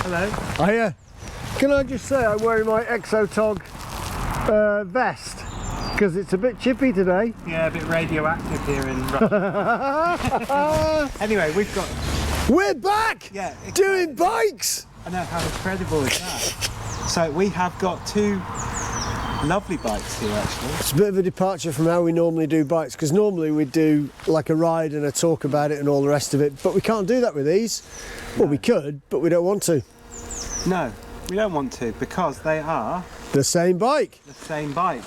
Hello. Hiya. Can I just say I'm wearing my Exotog vest because it's a bit chippy today. Yeah, a bit radioactive here in Russia. Anyway, We're back! Yeah, doing bikes! I know, how incredible is that? So we have got two lovely bikes here actually. It's a bit of a departure from how we normally do bikes, because normally we do like a ride and a talk about it and all the rest of it, but we can't do that with these. Well, we could, but we don't want to. No, we don't want to, because they are The same bike, the same bike.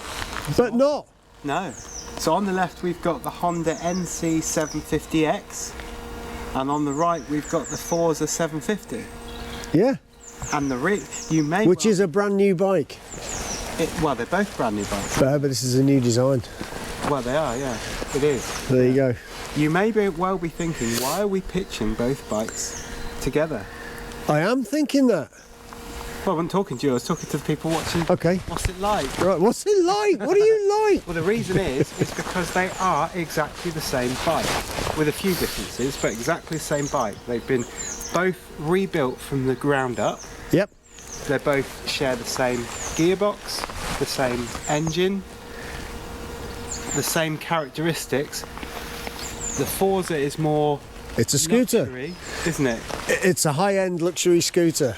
but not. No. So on the left we've got the Honda NC 750X, and on the right we've got the Forza 750. Yeah. And the Which is a brand new bike. Well, they're both brand new bikes. But this is a new design. Well, they are, yeah. It is. There you go. You may well be thinking, why are we pitching both bikes together? I am thinking that. Well, I wasn't talking to you, I was talking to the people watching. Okay. What's it like? Right, what's it like? What do you like? Well, the reason is because they are exactly the same bike, with a few differences, but exactly the same bike. They've been both rebuilt from the ground up. Yep. They both share the same gearbox, the same engine, the same characteristics. The Forza is more It's a scooter, luxury, isn't it? It's a high-end luxury scooter.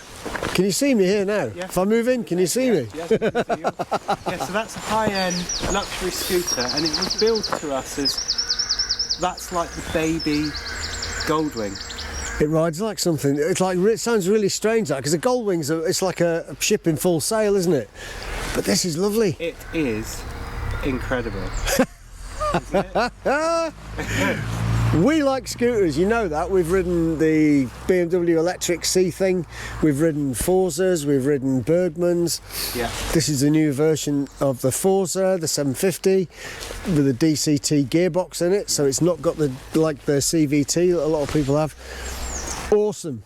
Can you see me here now? Yeah. If I move in, can you see me? Yes, I can see you. Yeah, so that's a high-end luxury scooter, and it was billed to us as that's like the baby Goldwing. It rides like something. It's like, it sounds really strange, that, because the Goldwings it's like a ship in full sail, isn't it? But this is lovely. It is incredible. Isn't it? We like scooters, you know that. We've ridden the BMW electric C thing, we've ridden Forzas, we've ridden Bergmans. Yeah. This is a new version of the Forza, the 750, with a DCT gearbox in it, so it's not got the CVT that a lot of people have. Awesome.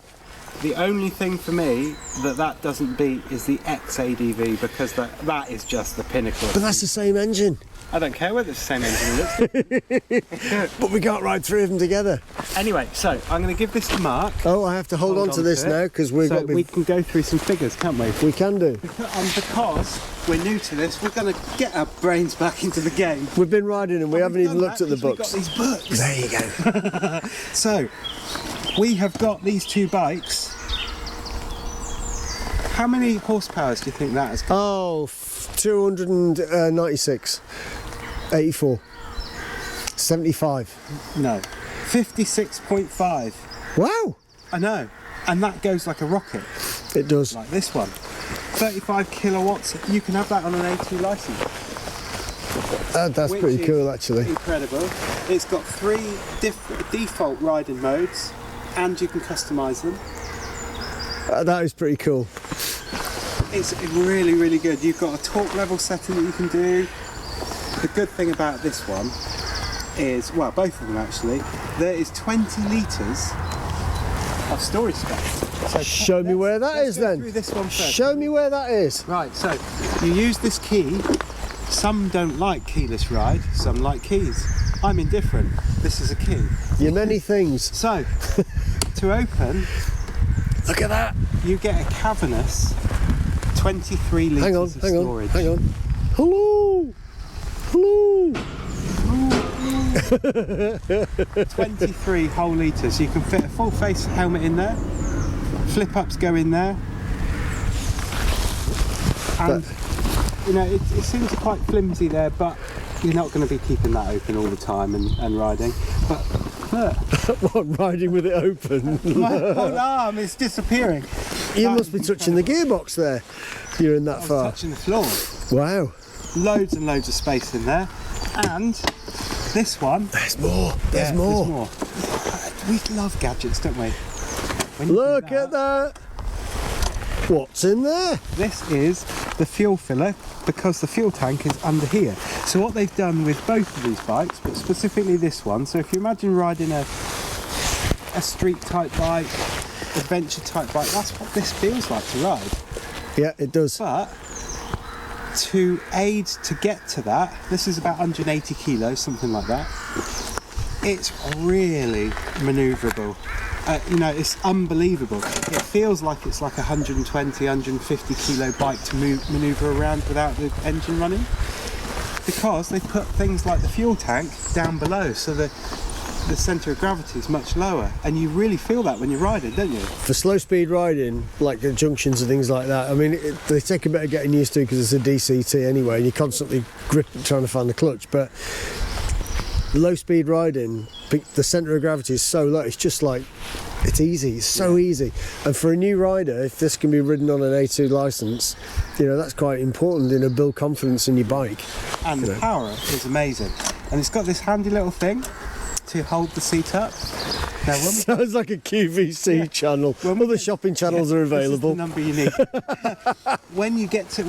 The only thing for me that doesn't beat is the XADV, because that is just the pinnacle. But that's the same engine. I don't care whether it's the same engine. But we can't ride three of them together. Anyway, so I'm going to give this to Mark. Oh, I have to hold on to this now, because we can go through some figures, can't we? We can do. And because we're new to this, we're going to get our brains back into the game. We've been riding and we haven't even looked at the We've books. got these books. There you go. So, we have got these two bikes. How many horsepower do you think that has got? Oh, 296. 84. 75. No. 56.5. Wow. I know. And that goes like a rocket. It does. Like this one. 35 kilowatts. You can have that on an A2 license. That's Which pretty is cool, actually. Incredible. It's got 3 default riding modes, and you can customise them. That is pretty cool. It's really, really good. You've got a torque level setting that you can do. The good thing about this one is, well, both of them actually, there is 20 litres of storage space. So Show me where that is then. Through this one first. Show me where that is. Right, so you use this key. Some don't like keyless ride, some like keys. I'm indifferent. This is a key. You're many things. So, to open, Look at that. you get a cavernous 23 litres of storage. Hang on. Hello. 23 whole litres. You can fit a full face helmet in there. Flip ups go in there. And you know, it seems quite flimsy there, but you're not going to be keeping that open all the time and riding. But look. What, riding with it open? My whole arm is disappearing. You must be touching the gearbox there. You're in that far. Touching the floor. Wow. Loads and loads of space in there. And this one. There's more. There's Yeah, more. There's more. We love gadgets, don't we? When you Look do at that. What's in there? This is the fuel filler, because the fuel tank is under here. So what they've done with both of these bikes, but specifically this one, so if you imagine riding a street type bike, adventure type bike, that's what this feels like to ride. Yeah, it does. But to aid to get to that, this is about 180 kilos, something like that. It's really manoeuvrable. You know, it's unbelievable. It feels like it's like a 120, 150 kilo bike to manoeuvre around without the engine running, because they put things like the fuel tank down below, so the centre of gravity is much lower, and you really feel that when you're riding, don't you? For slow speed riding, like the junctions and things like that, I mean, they take a bit of getting used to because it's a DCT anyway, and you're constantly gripping, trying to find the clutch. But low speed riding, the centre of gravity is so low, it's just like, it's easy, it's so easy. And for a new rider, if this can be ridden on an A2 licence, you know, that's quite important, you know, build confidence in your bike. And the power is amazing. And it's got this handy little thing to hold the seat up. Now, when Sounds like a QVC channel. Other shopping channels are available. This is the number you need. when we get to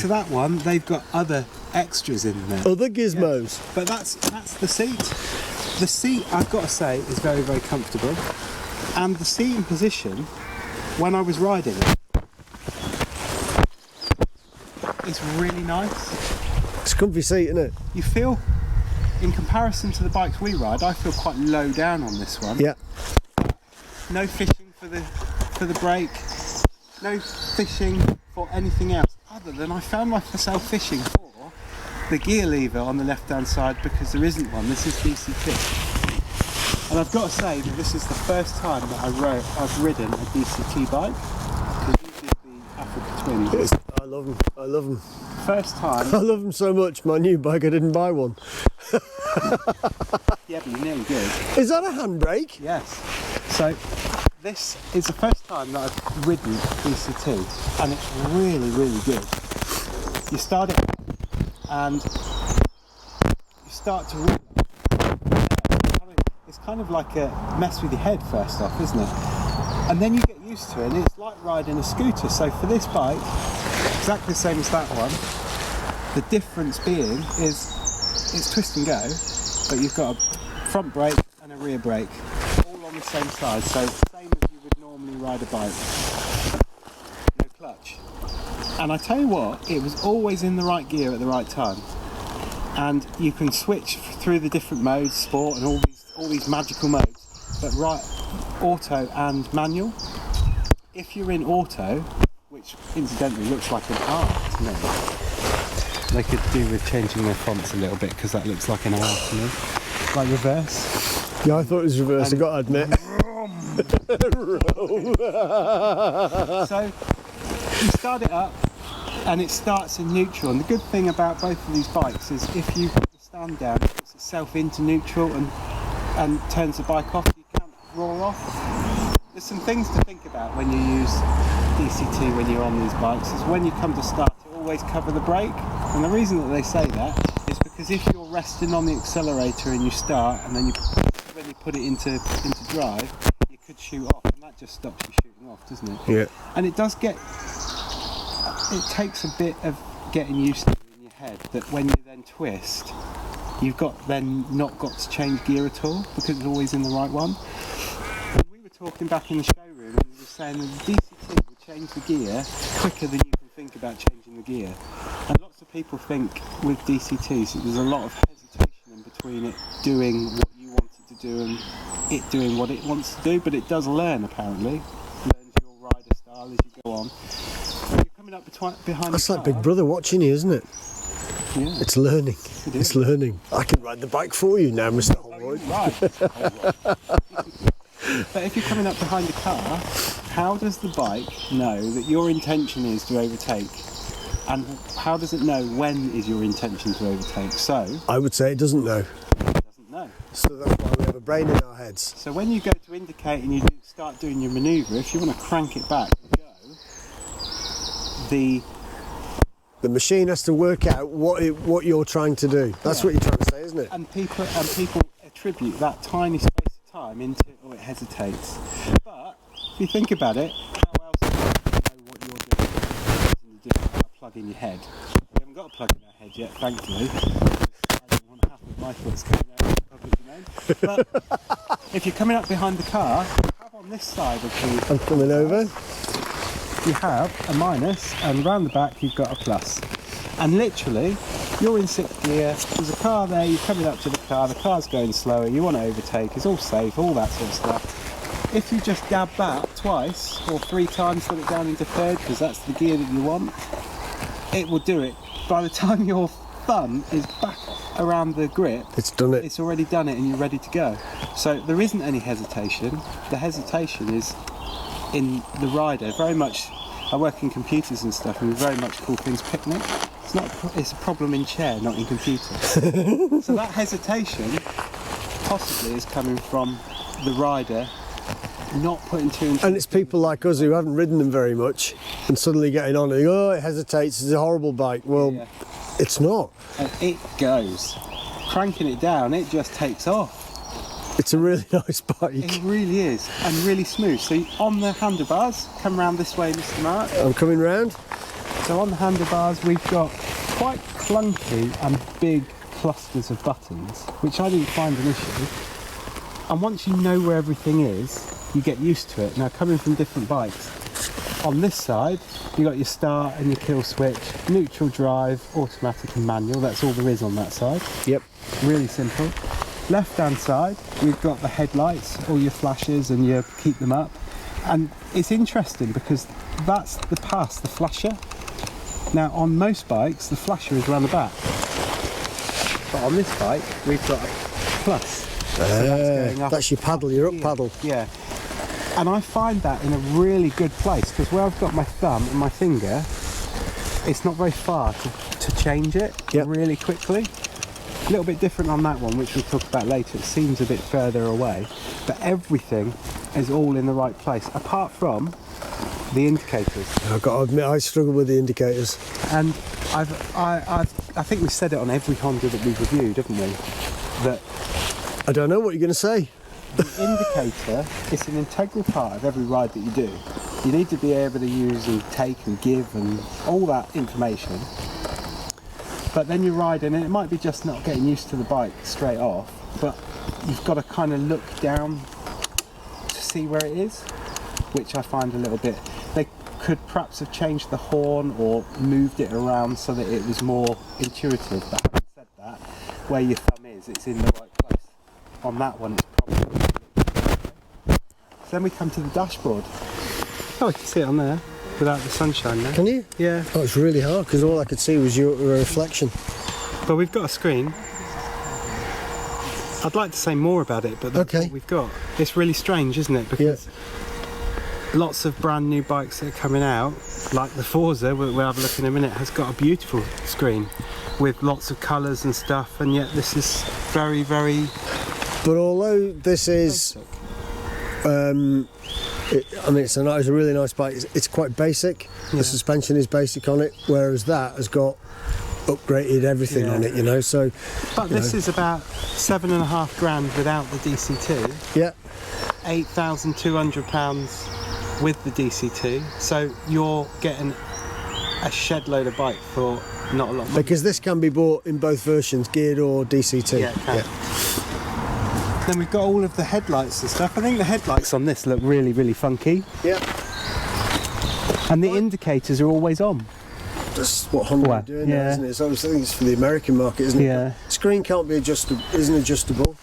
that one, they've got other extras in there. Other gizmos. Yeah. But that's the seat. The seat, I've got to say, is very, very comfortable. And the seating position, when I was riding it, it's really nice. It's a comfy seat, isn't it? You feel, in comparison to the bikes we ride, I feel quite low down on this one. Yeah. No fishing for the brake, no fishing for anything else, other than I found myself fishing for the gear lever on the left hand side, because there isn't one. This is DCT. And I've got to say that this is the first time that I've ridden a DCT bike, because you did the Africa Twin. Yes, I love them. I love them. First time. I love them so much. My new bike, I didn't buy one. Yeah, but you're nearly good. Is that a handbrake? Yes. So this is the first time that I've ridden DCT, and it's really, really good. You start it and you start to roll. It's kind of like a mess with your head first off, isn't it? And then you get used to it, and it's like riding a scooter. So for this bike, exactly the same as that one, the difference being is it's twist and go, but you've got a front brake and a rear brake, all on the same side, so same as you would normally ride a bike. No clutch. And I tell you what, it was always in the right gear at the right time. And you can switch through the different modes, sport and all these magical modes, but right, auto and manual. If you're in auto, which incidentally looks like an R to me, they could do with changing their fonts a little bit, because that looks like an R to me, like reverse. Yeah, I thought it was reverse, I got to admit. So you start it up and it starts in neutral, and the good thing about both of these bikes is if you put the stand down, it puts itself into neutral and turns the bike off, you can't roar off. There's some things to think about when you use DCT when you're on these bikes, is when you come to start to always cover the brake. And the reason that they say that is because if you're resting on the accelerator and you start, and then when you put it into drive, you could shoot off, and that just stops you shooting off, doesn't it? Yeah. And it takes a bit of getting used to in your head, that when you then twist, you've not got to change gear at all, because it's always in the right one. And we were talking back in the showroom, and we were saying that the DCT will change the gear quicker than you can think about changing the gear. And lots of people think with DCTs that there's a lot of hesitation in between it doing what you want it to do and it doing what it wants to do, but it does learn, apparently. It learns your rider style as you go on. You're coming up behind That's the like car. Big Brother watching you, isn't it? Yeah. It's learning. It is. It's learning. I can ride the bike for you now, Mr. Holroyd. Right. But if you're coming up behind the car, how does the bike know that your intention is to overtake? And how does it know when is your intention to overtake? So I would say it doesn't know. it doesn't know. So that's why we have a brain in our heads. So when you go to indicate and you start doing your manoeuvre, if you want to crank it back and go, The machine has to work out what you're trying to do. That's what you're trying to say, isn't it? and people attribute that tiny space of time into, oh, it hesitates. But if you think about it, how else do you know what you're doing? You just have a plug in your head. We haven't got a plug in our head yet, thankfully. I don't want to have my foot's coming out of the public domain. But if you're coming up behind the car, have on this side of the... I'm coming over. You have a minus, and round the back you've got a plus. And literally, you're in 6th gear, there's a car there, you're coming up to the car's going slower, you want to overtake, it's all safe, all that sort of stuff. if you just dab that twice or 3 times, put it down into third, because that's the gear that you want, it will do it. By the time your thumb is back around the grip, It's done it. it's already done it and you're ready to go. So there isn't any hesitation. The hesitation is in the rider. Very much, I work in computers and stuff, and we very much call things picnic. It's a problem in chair, not in computer. So that hesitation possibly is coming from the rider not putting 2 and 2. And it's people like us who haven't ridden them very much and suddenly getting on it, oh, it hesitates, it's a horrible bike. Well, Yeah. it's not. And it goes. Cranking it down, it just takes off. It's a really nice bike. It really is, and really smooth. So on the handlebars, come round this way, Mr. Mark. I'm coming round. So on the handlebars, we've got quite clunky and big clusters of buttons, which I didn't find an issue. And once you know where everything is, you get used to it. Now, coming from different bikes, on this side, you got your start and your kill switch, neutral drive, automatic and manual. That's all there is on that side. Yep. Really simple. Left hand side, we've got the headlights, all your flashes, and you keep them up. And it's interesting because that's the pass, the flasher. Now on most bikes, the flasher is around the back. But on this bike, we've got a plus. That's your paddle, your up here. paddle. Yeah. And I find that in a really good place, because where I've got my thumb and my finger, it's not very far to change it really quickly. A little bit different on that one, which we'll talk about later. It seems a bit further away, but everything is all in the right place, apart from the indicators. I've got to admit, I struggle with the indicators. And I think we said it on every Honda that we've reviewed, haven't we? That I don't know what you're going to say. the indicator is an integral part of every ride that you do. You need to be able to use and take and give and all that information. But then you're riding, and it might be just not getting used to the bike straight off, but you've got to kind of look down to see where it is, which I find a little bit. They could perhaps have changed the horn or moved it around so that it was more intuitive. But having said that, where your thumb is, it's in the right place. On that one, it's probably. So then we come to the dashboard. Oh, I can see it on there without the sunshine there. Can you? Yeah. Oh, it's really hard because all I could see was your reflection. But we've got a screen. I'd like to say more about it, but that's what we've got. It's really strange, isn't it? Because lots of brand new bikes that are coming out, like the Forza, we'll have a look in a minute, has got a beautiful screen with lots of colours and stuff, and yet this is very, very... But although this is... it's a really nice bike. It's quite basic. The suspension is basic on it, whereas that has got upgraded everything on it, you know. So, but this is about £7.5 grand without the DCT. Yeah. £8,200 with the DCT. So you're getting a shed load of bike for not a lot of money. Because this can be bought in both versions, geared or DCT. Yeah, it can. Then we've got all of the headlights and stuff. I think the headlights on this look really, really funky. Yeah. And the indicators are always on. That's what Honda are doing now, isn't it? So I think it's for the American market, isn't it? Yeah. Screen can't be adjustable, isn't adjustable.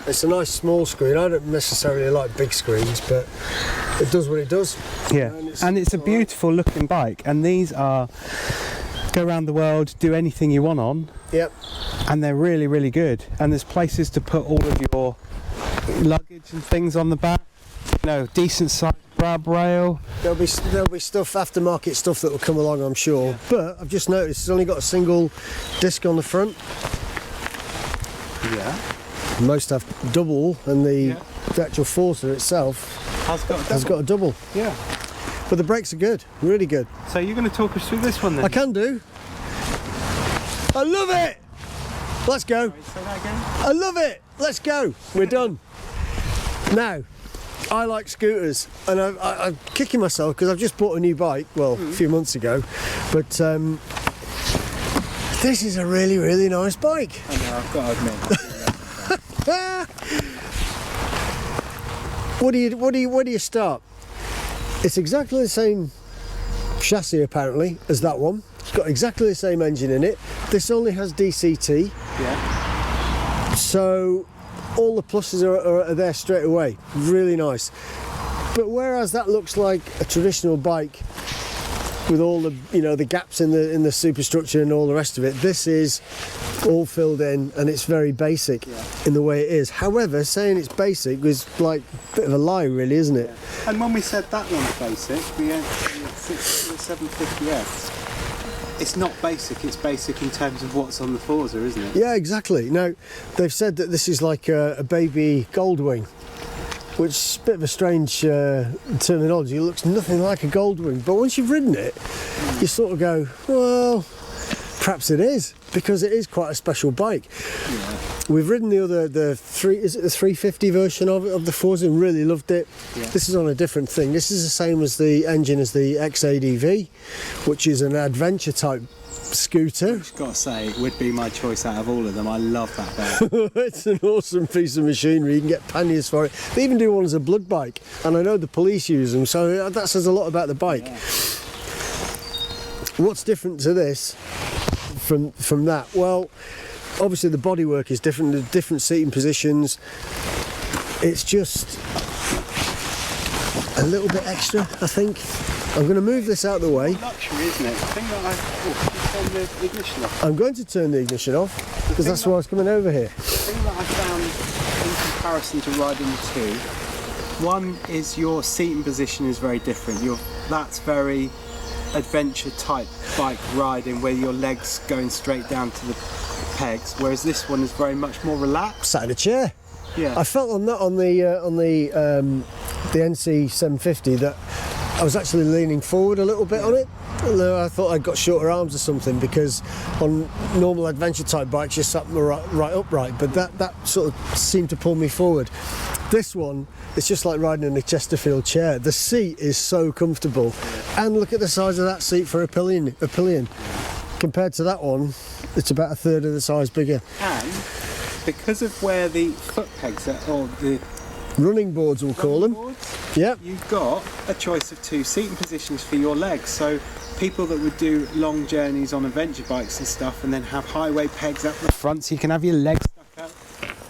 It's a nice small screen. I don't necessarily like big screens, but it does what it does. Yeah. And it's a beautiful looking bike. And these are go around the world, do anything you want on. Yep. And they're really, really good. And there's places to put all of your luggage and things on the back. You know, decent sized grab rail. There'll be stuff, aftermarket stuff that will come along, I'm sure. Yeah. But I've just noticed it's only got a single disc on the front. Yeah. Most have double, and the actual Forza itself has got a double. Yeah. But the brakes are good, really good. So you're going to talk us through this one then? I can do. I love it! Let's go. Sorry, say that again? I love it! Let's go. We're done. Now, I like scooters, and I'm kicking myself because I've just bought a new bike, well, a few months ago, but this is a really, really nice bike. I know, I've got to admit. Where do you start? It's exactly the same chassis apparently as that one. It's got exactly the same engine in it. This only has DCT. Yeah. So all the pluses are there straight away. Really nice. But whereas that looks like a traditional bike with all the, you know, the gaps in the superstructure and all the rest of it, this is all filled in and it's very basic in the way it is. However, saying it's basic was like a bit of a lie, really, isn't it? Yeah. And when we said that one's basic, the 750S, it's not basic, it's basic in terms of what's on the Forza, isn't it? Yeah, exactly. Now, they've said that this is like a baby Goldwing, which is a bit of a strange terminology. It looks nothing like a Goldwing, but once you've ridden it, you sort of go, well, perhaps it is, because it is quite a special bike. Yeah. We've ridden the 350 version of the Forza and really loved it. Yeah. This is on a different thing. This is the same as the engine as the XADV, which is an adventure type scooter. I've got to say, it would be my choice out of all of them. I love that bike. It's an awesome piece of machinery. You can get panniers for it. They even do one as a blood bike, and I know the police use them, so that says a lot about the bike. Yeah. What's different to this from that? Well, obviously the bodywork is different, the different seating positions. It's just a little bit extra, I think. I'm going to move this out of the way. Luxury, isn't it? The thing that turn the ignition off. I'm going to turn the ignition off because that's why I was coming over here. The thing that I found in comparison to riding the two, one is your seating position is very different. That's very adventure type bike riding where your legs going straight down to the pegs, whereas this one is very much more relaxed. Sat in a chair. Yeah. I felt on that on the NC 750 that I was actually leaning forward a little bit on it. Although I thought I'd got shorter arms or something, because on normal adventure type bikes you're sat right upright, but that sort of seemed to pull me forward. This one, it's just like riding in a Chesterfield chair. The seat is so comfortable, and look at the size of that seat for a pillion. Compared to that one, it's about a third of the size bigger. And because of where the foot pegs are, or the running boards, we'll call them. Yep. You've got a choice of two seating positions for your legs. So people that would do long journeys on adventure bikes and stuff, and then have highway pegs up the front, so you can have your legs stuck out.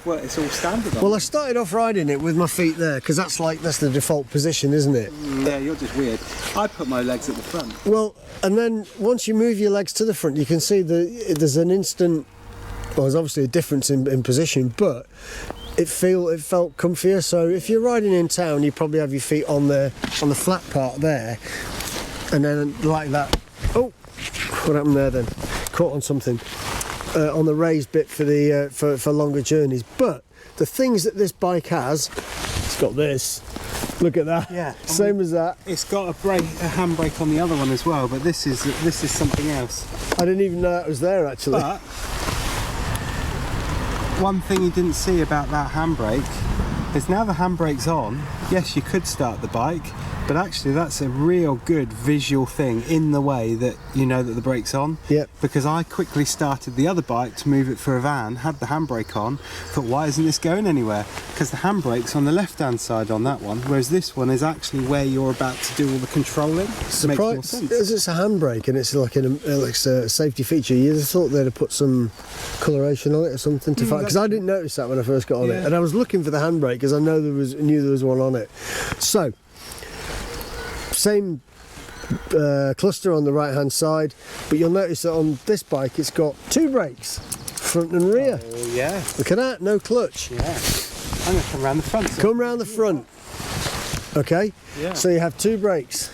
Well, it's all standard. Well, I started off riding it with my feet there because that's the default position, isn't it? Yeah, you're just weird. I put my legs at the front. Well, and then once you move your legs to the front, you can see there's an instant. Well, there's obviously a difference in position, but it felt comfier. So if you're riding in town, you probably have your feet on the flat part there, and then like that. Oh, what happened there then? Caught on something. On the raised bit for the for longer journeys. But the things that this bike has, it's got this. Look at that. Yeah. Same as that. It's got a handbrake on the other one as well, but this is something else. I didn't even know that was there actually. But one thing you didn't see about that handbrake is now the handbrake's on. Yes, you could start the bike, but actually that's a real good visual thing in the way that you know that the brake's on. Yep. Because I quickly started the other bike to move it for a van, had the handbrake on, thought why isn't this going anywhere? Because the handbrake's on the left hand side on that one, whereas this one is actually where you're about to do all the controlling. Surprised as it's a handbrake and it's like a safety feature. You'd have thought they'd have put some coloration on it or something to fight, because I didn't notice that when I first got on it, and I was looking for the handbrake because I knew there was one on it. So same cluster on the right hand side, but you'll notice that on this bike it's got two brakes, front and rear. Oh yeah. Look at that, no clutch. Yeah. I'm going to come round the front. Come round the front. Okay. Yeah. So you have two brakes.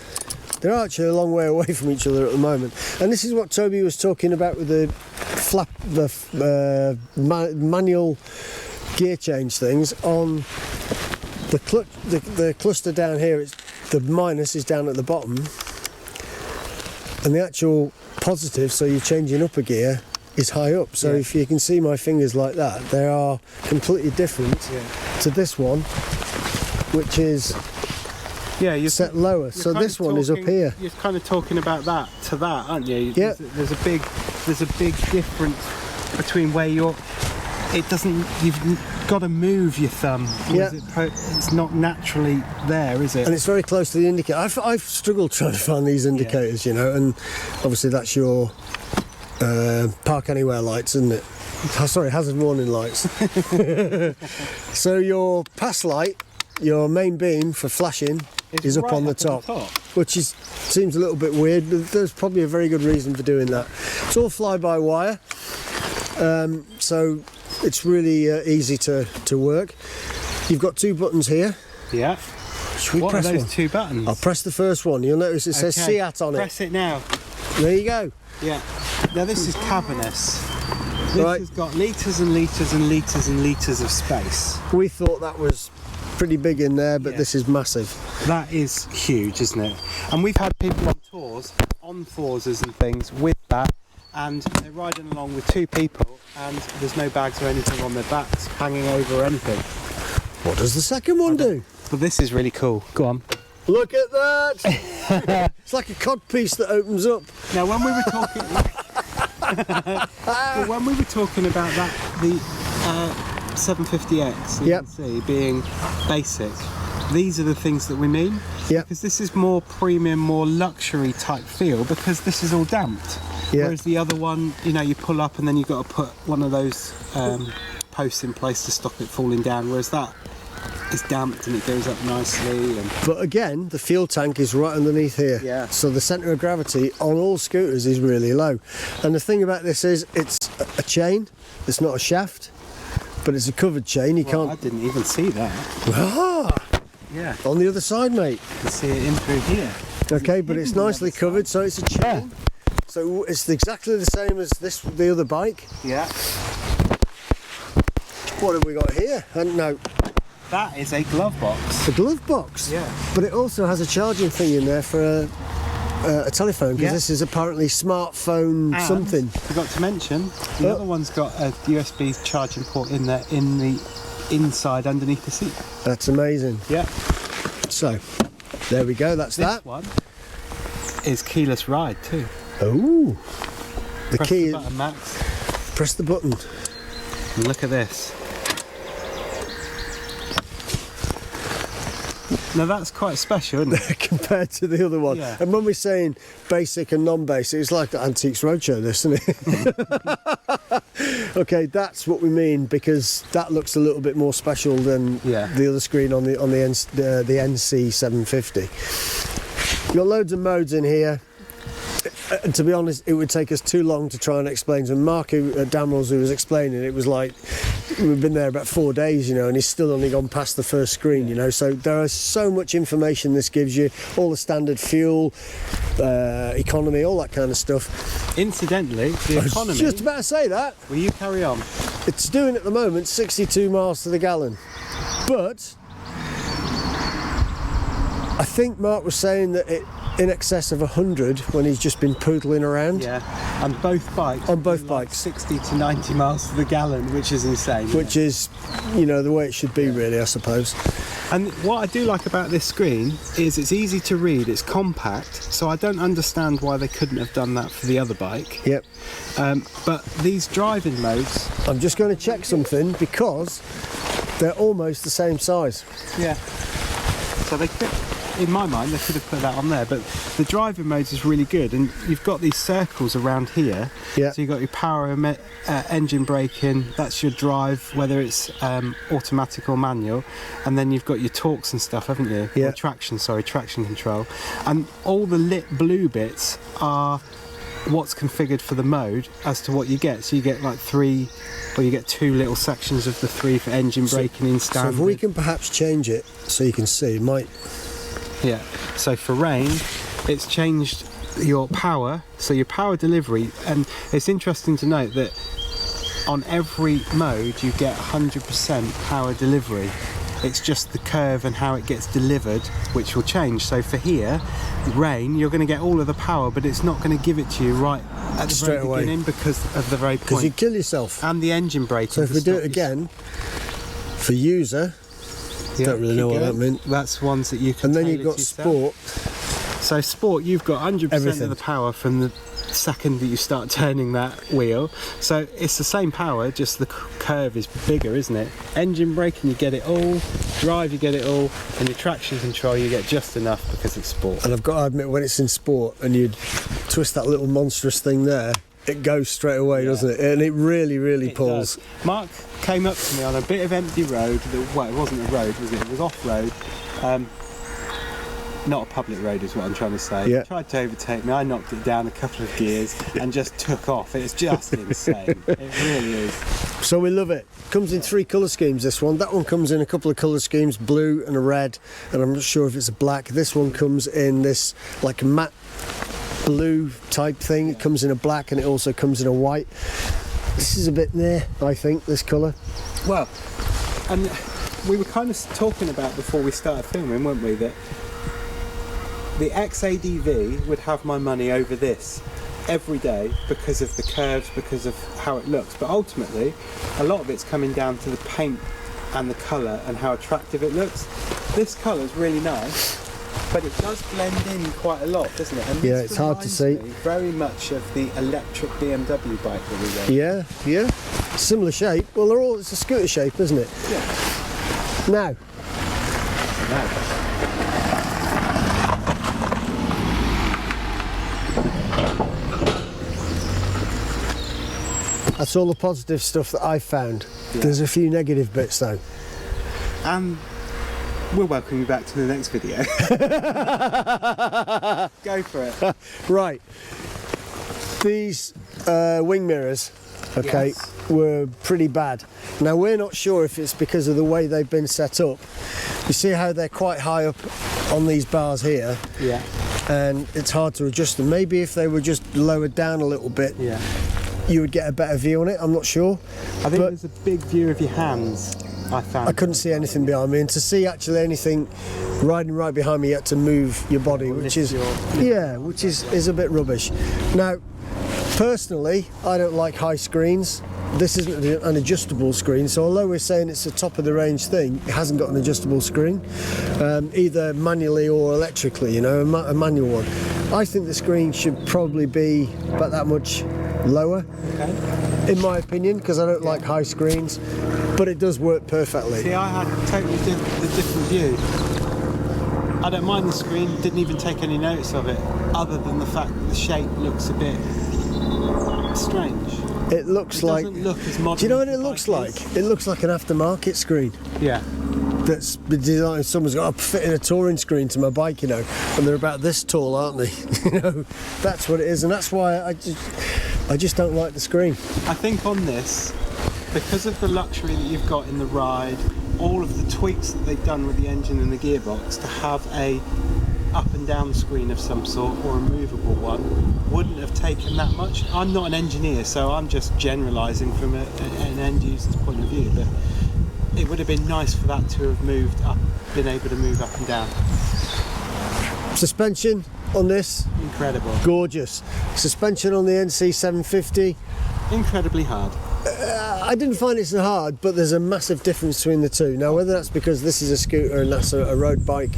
They're actually a long way away from each other at the moment, and this is what Toby was talking about with the manual gear change things on the clutch. The cluster down here, the minus is down at the bottom, and the actual positive, so you're changing up a gear, is high up. So if you can see my fingers like that, they are completely different to this one, which is you're set lower. So this one is up here. You're kind of talking about that to that, aren't you? Yeah. There's a big difference between where you're. You've got to move your thumb. Yeah. It's not naturally there, is it? And it's very close to the indicator. I've struggled trying to find these indicators, and obviously that's your park anywhere lights, isn't it? Oh, sorry, hazard warning lights. So your pass light, your main beam for flashing, is up right on the top, which seems a little bit weird, but there's probably a very good reason for doing that. It's all fly-by-wire, so it's really easy to work. You've got 2 buttons here. Yeah. Should we What press are those one? 2 buttons? I'll press the first one. You'll notice it says Seat on it. Press it now. There you go. Yeah. Now this is cavernous. This Right. has got litres and litres and litres and litres of space. We thought that was pretty big in there, but Yeah. this is massive. That is huge, isn't it? And we've had people on tours, on Forzas and things with that, and they're riding along with 2 people, and there's no bags or anything on their backs hanging over or anything. What does the second one do? But this is really cool. Go on. Look at that! It's like a cod piece that opens up. Now, when we were talking, well, when we were talking about that, the 750X, you Yep. can see being basic. These are the things that we mean. Yep. Because this is more premium, more luxury type feel, because this is all damped. Yeah. Whereas the other one, you know, you pull up and then you've got to put one of those posts in place to stop it falling down. Whereas that is damped and it goes up nicely. And But again, the fuel tank is right underneath here. Yeah. So the centre of gravity on all scooters is really low. And the thing about this is it's a chain, it's not a shaft, but it's a covered chain. You well, I can't... didn't even see that. Ah! Yeah, On the other side, mate. you can see it in through here. Okay, but it's nicely covered, so it's a chain. So it's exactly the same as the other bike. Yeah. What have we got here? No, That is a glove box. a glove box. Yeah. But it also has a charging thing in there for a telephone, because Yeah. this is apparently smartphone And something. Forgot to mention, the Oh. other one's got a USB charging port in there, in the inside underneath the seat. That's amazing. Yeah. So, there we go, that's This that. one is keyless ride too. Oh, the Press key, the button, Max. press the button. And look at this. Now that's quite special, isn't it? Compared to the other one. Yeah. And when we're saying basic and non-basic, it's like the Antiques Roadshow, this, isn't it? Okay, that's what we mean, because that looks a little bit more special than Yeah. the other screen on the NC 750. You've got loads of modes in here. And to be honest, it would take us too long to try and explain. So Mark at Damrels, who was explaining, it was like we've been there about 4 days, you know, and he's still only gone past the first screen, you know. So there is so much information this gives you, all the standard fuel, economy, all that kind of stuff. Incidentally, the I was economy. just about to say that. Will you carry on? It's doing at the moment 62 miles to the gallon, but I think Mark was saying that it in excess of 100 when he's just been poodling around. Yeah. And both bikes. On both do bikes. 60 to 90 miles to the gallon, which is insane. Which is, you know, the way it should be, really, I suppose. And what I do like about this screen is it's easy to read, it's compact, so I don't understand why they couldn't have done that for the other bike. Yep. But these driving modes, I'm just going to check something, because they're almost the same size. yeah. So they could, in my mind, they could have put that on there, but the driving modes is really good, and you've got these circles around here. Yeah. So you've got your power, engine braking, that's your drive, whether it's automatic or manual, and then you've got your torques and stuff, haven't you? Yeah. Or traction control. And all the lit blue bits are what's configured for the mode as to what you get. So you get like 3, or you get 2 little sections of the 3 for engine braking in So standard. if we can perhaps change it so you can see, it might... Yeah, so for rain, it's changed your power, so your power delivery, and it's interesting to note that on every mode you get 100% power delivery. It's just the curve and how it gets delivered which will change. So for here, rain, you're going to get all of the power, but it's not going to give it to you right at the Straight very away. beginning because of the very Because you point. kill yourself. And the engine braking. So if to we do stop it you- again, for user, Yeah, don't really know keep what that going. meant. That's ones that you can And then tailor you've got to yourself. sport. So sport, you've got 100% Everything. of the power from the second that you start turning that wheel. So it's the same power, just the curve is bigger, isn't it? Engine braking, you get it all. Drive, you get it all. And your traction control, you get just enough because it's sport. And I've got to admit, when it's in sport and you twist that little monstrous thing there, it goes straight away, doesn't it? And it really, really pulls. Does. Mark came up to me on a bit of empty road. Well, it wasn't a road, was it? It was off-road. Not a public road is what I'm trying to say. Yeah. He tried to overtake me. I knocked it down a couple of gears and just took off. It's just insane. It really is. So we love it. Comes in 3 colour schemes, this one. That one comes in a couple of colour schemes, blue and a red, and I'm not sure if it's a black. This one comes in this like matte blue type thing. It comes in a black and it also comes in a white. This is a bit there, I think, this colour. Well, and we were kind of talking about before we started filming, weren't we, that the XADV would have my money over this every day because of the curves, because of how it looks. But ultimately, a lot of it's coming down to the paint and the colour and how attractive it looks. This colour is really nice, but it does blend in quite a lot, doesn't it? And Yeah, this it's hard to see. reminds me very much of the electric BMW bike that we rode. Yeah, yeah. Similar shape. Well, it's a scooter shape, isn't it? Yeah. Now, No. that's all the positive stuff that I found. Yeah. There's a few negative bits though. And we'll welcome you back to the next video. Go for it. Right. These wing mirrors, okay, Yes. were pretty bad. Now we're not sure if it's because of the way they've been set up. You see how they're quite high up on these bars here, Yeah. and it's hard to adjust them. Maybe if they were just lowered down a little bit, Yeah. you would get a better view on it. I'm not sure. I think But- there's a big view of your hands, I found. I couldn't see anything behind me, and to see actually anything riding right behind me, you had to move your body, which is which is a bit rubbish. Now, personally, I don't like high screens. This isn't an adjustable screen, so although we're saying it's a top of the range thing, it hasn't got an adjustable screen, either manually or electrically. You know, a manual one. I think the screen should probably be about that much lower, Okay. in my opinion, because I don't like high screens, but it does work perfectly. See, I had totally the different view. I don't mind the screen, didn't even take any notice of it, other than the fact that the shape looks a bit strange. It looks It like. doesn't look as modern. Do you know what as it the looks bike like? is. It looks like an aftermarket screen. Yeah. That's been designed. Someone's got to fit in a touring screen to my bike, you know, and they're about this tall, aren't they? You know, that's what it is, and that's why I just don't like the screen. I think on this, because of the luxury that you've got in the ride, all of the tweaks that they've done with the engine and the gearbox, to have a up and down screen of some sort or a movable one wouldn't have taken that much. I'm not an engineer, so I'm just generalising from an end user's point of view, but it would have been nice for that to have moved up, been able to move up and down. Suspension on this, Incredible. gorgeous. Suspension on the NC 750. Incredibly hard. I didn't find it so hard, but there's a massive difference between the two. Now, whether that's because this is a scooter and that's a road bike,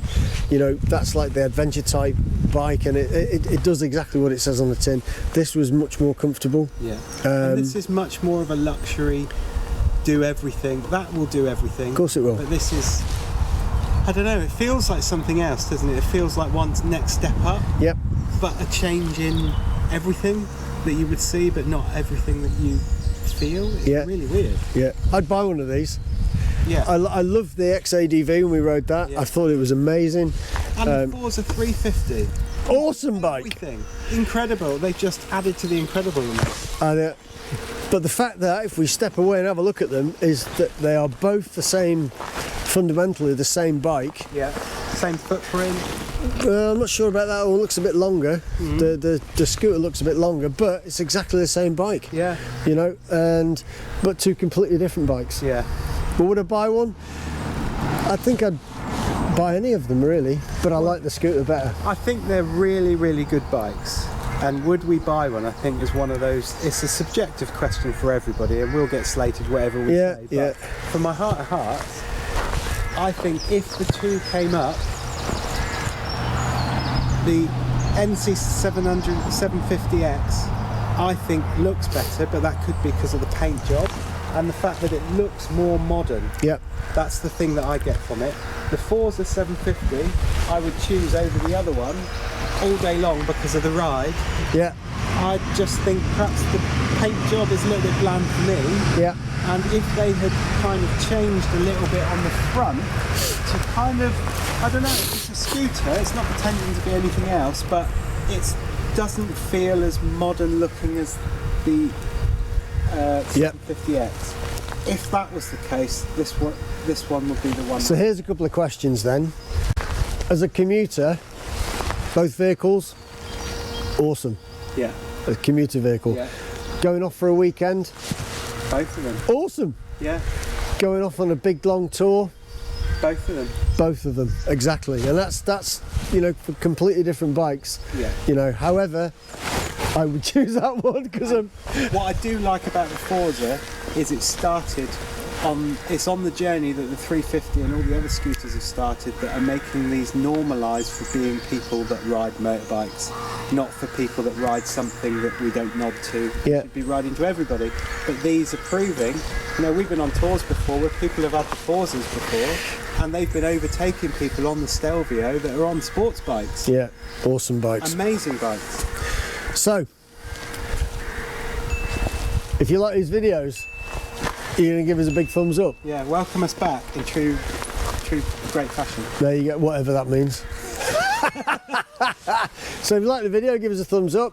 you know, that's like the adventure type bike, and it does exactly what it says on the tin. This was much more comfortable. Yeah. And this is much more of a luxury, do everything. That will do everything. Of course it will. But this is, I don't know, it feels like something else, doesn't it? It feels like one's next step up, Yep. but a change in everything that you would see, but not everything that you feel. It's Yeah. really weird. Yeah. I'd buy one of these. Yeah. I loved the XADV when we rode that. Yeah. I thought it was amazing. And the Forza 350. Awesome bike. Everything. Incredible. They just added to the incredible in this. And, but the fact that if we step away and have a look at them is that they are both the same, fundamentally the same bike. Yeah. Same footprint. I'm not sure about that one. Looks a bit longer. The scooter looks a bit longer, but it's exactly the same bike. Yeah. You know, but two completely different bikes. Yeah. But would I buy one? I think I'd buy any of them really, but I like the scooter better. I think they're really, really good bikes. And would we buy one? I think is one of those. It's a subjective question for everybody, and we'll get slated whatever we say. But Yeah. from my heart of hearts, I think if the two came up, the NC 750X, I think looks better, but that could be because of the paint job and the fact that it looks more modern. Yep. That's the thing that I get from it. The Forza 750, I would choose over the other one all day long because of the ride. Yeah. I just think perhaps the paint job is a little bit bland for me. Yeah. And if they had kind of changed a little bit on the front to kind of, I don't know, it's a scooter, it's not pretending to be anything else, but it doesn't feel as modern looking as the 750X. If that was the case, this one would be the one. So here's a couple of questions then. As a commuter, both vehicles, awesome. Yeah. A commuter vehicle. Yeah. Going off for a weekend, Both of them. awesome. Yeah. Going off on a big long tour, Both of them. both of them, exactly. And that's you know, for completely different bikes. Yeah. You know, however, I would choose that one because I'm. What I do like about the Forza is it's on the journey that the 350 and all the other scooters have started, that are making these normalised for being people that ride motorbikes, not for people that ride something that we don't nod to. Yeah. It should be riding to everybody. But these are proving, you know, we've been on tours before where people have had the Forzas before and they've been overtaking people on the Stelvio that are on sports bikes. Yeah, awesome bikes. Amazing bikes. So, if you like these videos, you're going to give us a big thumbs up. Yeah, welcome us back in true great fashion. There you go, whatever that means. So if you like the video, give us a thumbs up.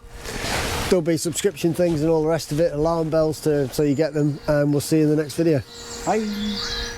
There'll be subscription things and all the rest of it, alarm bells so you get them, and we'll see you in the next video. Bye.